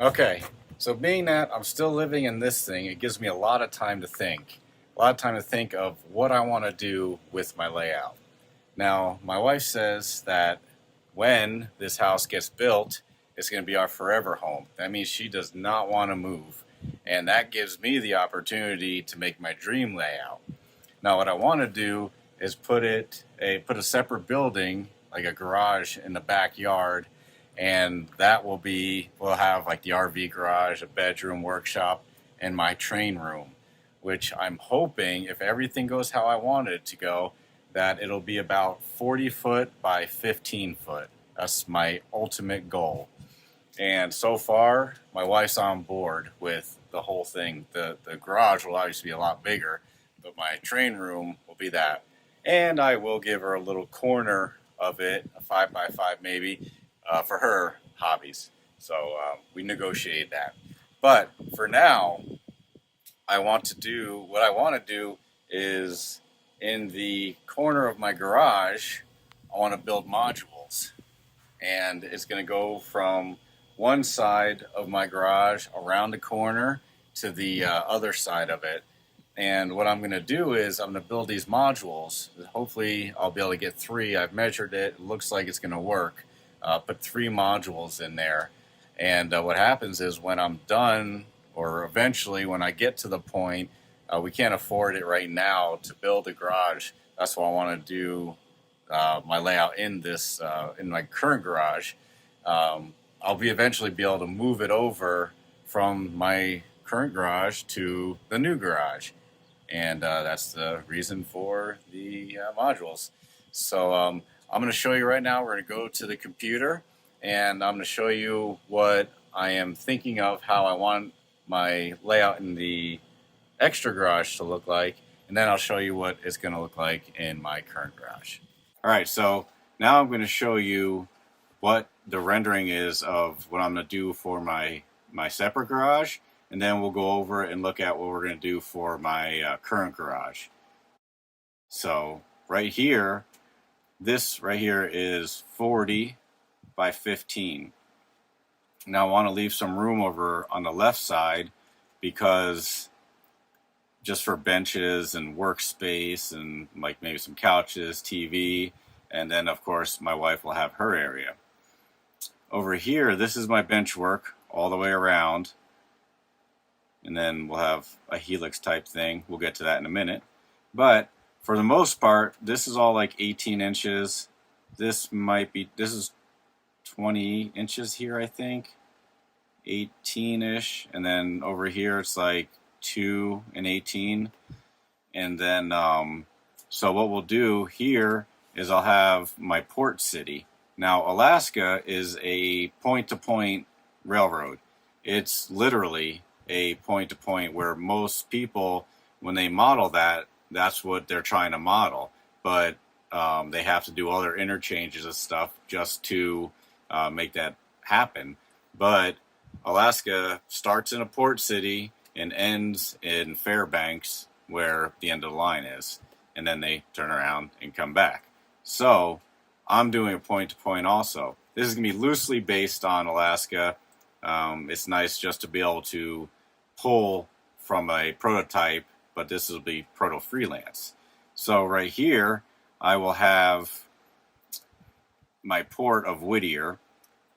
Okay, so being that I'm still living in this thing, it gives me a lot of time to think. A lot of time to think of what I want to do with my layout. Now, my wife says that when this house gets built, it's going to be our forever home. That means she does not want to move. And that gives me the opportunity to make my dream layout. Now, what I want to do is put a separate building, like a garage in the backyard, and that we'll have like the RV garage, a bedroom, workshop, and my train room, which I'm hoping, if everything goes how I want it to go, that it'll be about 40 foot by 15 foot. That's my ultimate goal. And so far, my wife's on board with the whole thing. The garage will obviously be a lot bigger, but my train room will be that. And I will give her a little corner of it, a 5 by 5 maybe, for her hobbies. So we negotiated that. But for now, what I want to do is in the corner of my garage, I want to build modules. And it's going to go from one side of my garage around the corner to the other side of it. And what I'm going to do is I'm going to build these modules. Hopefully I'll be able to get 3. I've measured it. It looks like it's going to work. Put 3 modules in there. And what happens is when I'm done, or eventually when I get to the point, we can't afford it right now to build a garage. That's why I want to do my layout in my current garage. I'll eventually be able to move it over from my current garage to the new garage. And that's the reason for the modules. So I'm going to show you right now. We're going to go to the computer, and I'm going to show you what I am thinking of, how I want my layout in the extra garage to look like, and then I'll show you what it's going to look like in my current garage. All right, so now I'm going to show you what the rendering is of what I'm going to do for my separate garage, and then we'll go over and look at what we're going to do for my current garage. So right here, this right here is 40 by 15. Now I want to leave some room over on the left side because just for benches and workspace and like maybe some couches, TV, and then of course my wife will have her area. Over here, this is my bench work all the way around, and then we'll have a helix type thing. We'll get to that in a minute. But for the most part, this is all like 18 inches. This is 20 inches here, I think. 18-ish. And then over here, it's like 2 and 18. And then, so what we'll do here is I'll have my port city. Now, Alaska is a point-to-point railroad. It's literally a point-to-point where most people, when they model that, that's what they're trying to model. But they have to do other interchanges and stuff just to make that happen. But Alaska starts in a port city and ends in Fairbanks, where the end of the line is. And then they turn around and come back. So I'm doing a point-to-point also. This is going to be loosely based on Alaska. It's nice just to be able to pull from a prototype, but this will be proto-freelance. So right here, I will have my port of Whittier.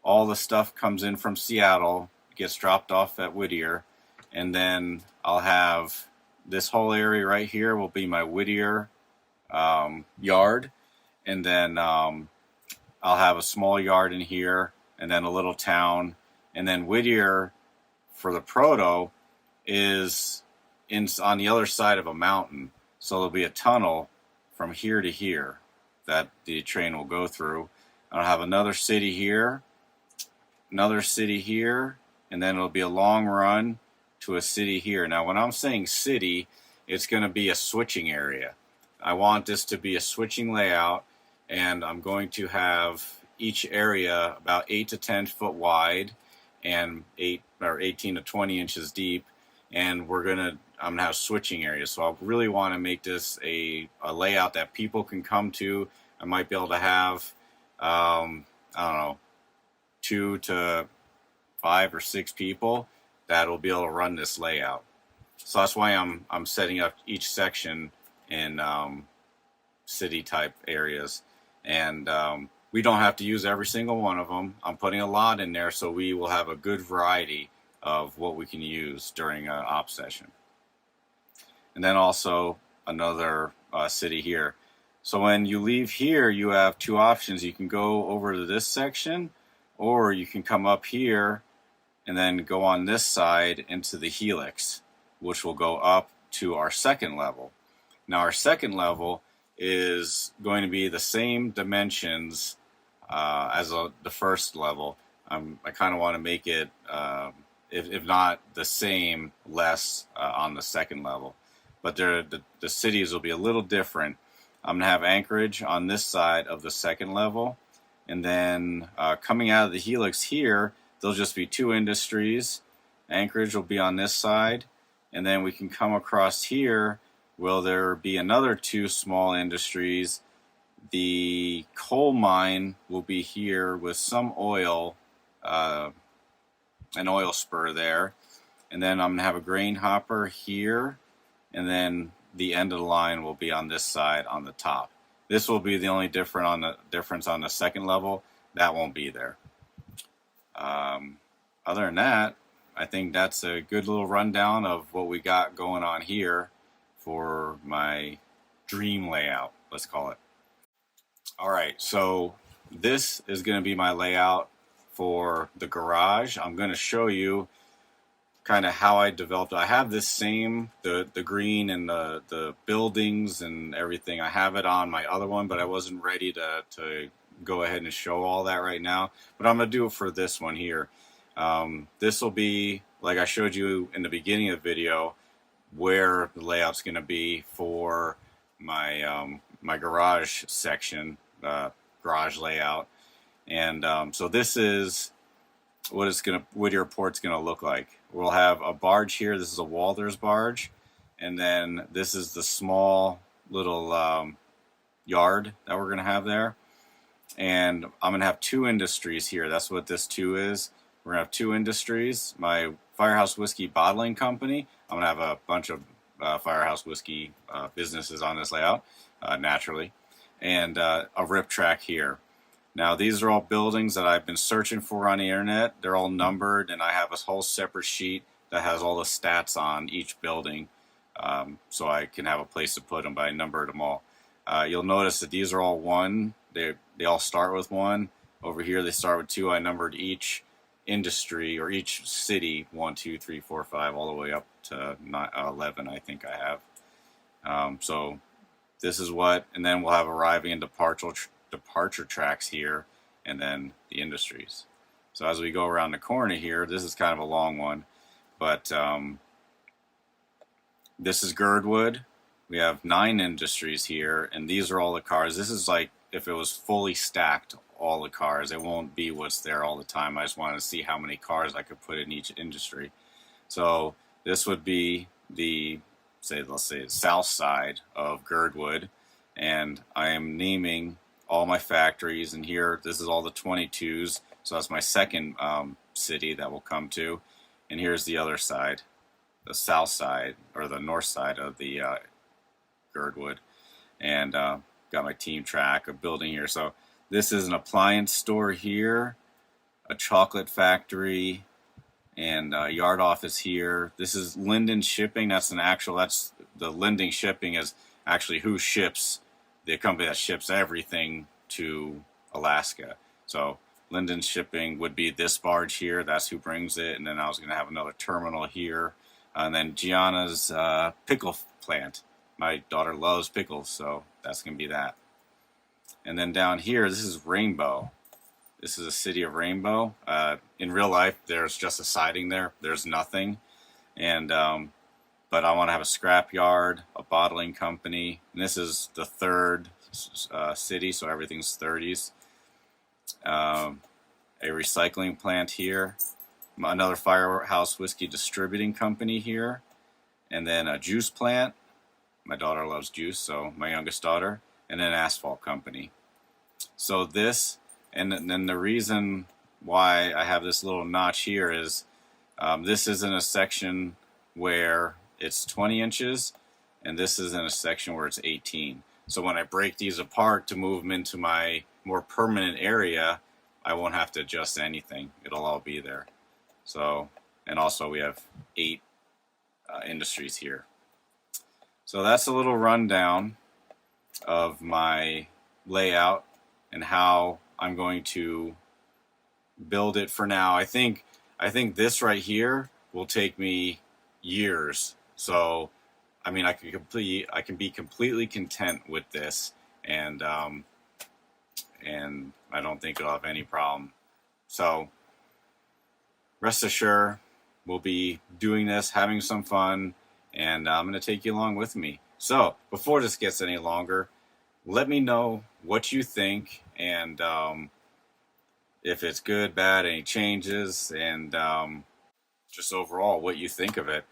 All the stuff comes in from Seattle, gets dropped off at Whittier, and then I'll have this whole area right here will be my Whittier yard. And then I'll have a small yard in here, and then a little town. And then Whittier, for the proto, is on the other side of a mountain. So there'll be a tunnel from here to here that the train will go through. I'll have another city here, another city here, and then it'll be a long run to a city here. Now, when I'm saying city, it's going to be a switching area. I want this to be a switching layout. And I'm going to have each area about 8 to 10 foot wide and 18 to 20 inches deep. And I'm gonna have switching areas. So I really want to make this a layout that people can come to. I might be able to have, I don't know, 2 to 5 or 6 people that will be able to run this layout. So that's why I'm setting up each section in city type areas, and we don't have to use every single one of them. I'm putting a lot in there so we will have a good variety of what we can use during an op session. And then also another city here. So when you leave here, you have 2 options. You can go over to this section, or you can come up here and then go on this side into the helix, which will go up to our second level. Now our second level is going to be the same dimensions as the first level. I kind of want to make it, if not the same, less on the second level. But the cities will be a little different. I'm going to have Anchorage on this side of the second level. And then coming out of the helix here, there'll just be 2 industries. Anchorage will be on this side. And then we can come across here. Will there be another 2 small industries? The coal mine will be here with some oil, an oil spur there. And then I'm going to have a grain hopper here. And then the end of the line will be on this side on the top. This will be the only difference on the second level. That won't be there. Other than that, I think that's a good little rundown of what we got going on here for my dream layout, let's call it. All right, so this is going to be my layout for the garage. I'm going to show you kind of how I developed it. I have this same, the green and the buildings and everything. I have it on my other one, but I wasn't ready to go ahead and show all that right now. But I'm going to do it for this one here. This will be, like I showed you in the beginning of the video, where the layout's going to be for my my garage section, garage layout. And so this is what your port's going to look like. We'll have a barge here. This is a Walters barge, and then this is the small little yard that we're going to have there. And I'm going to have 2 industries here. That's what this 2 is. We're going to have 2 industries. My Firehouse Whiskey Bottling Company. I'm going to have a bunch of Firehouse Whiskey businesses on this layout, naturally. And a rip track here. Now, these are all buildings that I've been searching for on the internet. They're all numbered, and I have a whole separate sheet that has all the stats on each building, so I can have a place to put them, but I numbered them all. You'll notice that these are all 1. They all start with 1. Over here, they start with 2. I numbered each industry or each city 1, 2, 3, 4, 5, all the way up to 11, I think I have. So this is what, and then we'll have arriving and departure tracks here, and then the industries. So as we go around the corner here, this is kind of a long one, but this is Girdwood. We have 9 industries here, and these are all the cars. This is like if it was fully stacked, all the cars. It won't be what's there all the time. I just wanted to see how many cars I could put in each industry. So this would be the, let's say the south side of Girdwood, and I am naming all my factories, and here this is all the 22s, so that's my second city that we'll come to. And here's the other side, the south side or the north side of the Girdwood, and got my team track of building here. So this is an appliance store here, a chocolate factory, and a yard office here. This is Linden Shipping. That's the Linden Shipping is actually who ships, the company that ships everything to Alaska. So Linden Shipping would be this barge here. That's who brings it. And then I was going to have another terminal here. And then Gianna's pickle plant. My daughter loves pickles, so that's going to be that. And then down here, this is Rainbow. This is a city of Rainbow. In real life, there's just a siding there. There's nothing. And but I want to have a scrap yard, a bottling company. And this is the 3rd city, so everything's 30s. A recycling plant here. Another Firehouse Whiskey Distributing Company here. And then a juice plant. My daughter loves juice, so my youngest daughter. And then an asphalt company. So this, and then the reason why I have this little notch here is this is in a section where it's 20 inches, and this is in a section where it's 18. So when I break these apart to move them into my more permanent area, I won't have to adjust anything. It'll all be there. So, and also we have 8 industries here. So that's a little rundown of my layout and how I'm going to build it for now. I think this right here will take me years. So I mean, I can be completely content with this, and I don't think it'll have any problem. So rest assured, we'll be doing this, having some fun, and I'm going to take you along with me. So before this gets any longer, let me know what you think, and if it's good, bad, any changes, and just overall what you think of it.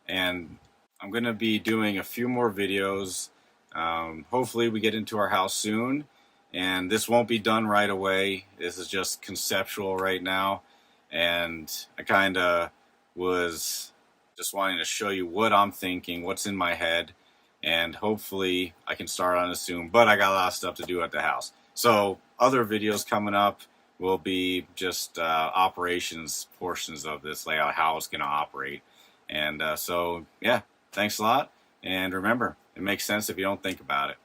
And I'm going to be doing a few more videos. Hopefully we get into our house soon, and this won't be done right away. This is just conceptual right now, and I kind of was just wanting to show you what I'm thinking, what's in my head, and hopefully I can start on it soon, but I got a lot of stuff to do at the house. So other videos coming up will be just operations portions of this layout, how it's going to operate. And so, yeah, thanks a lot. And remember, it makes sense if you don't think about it.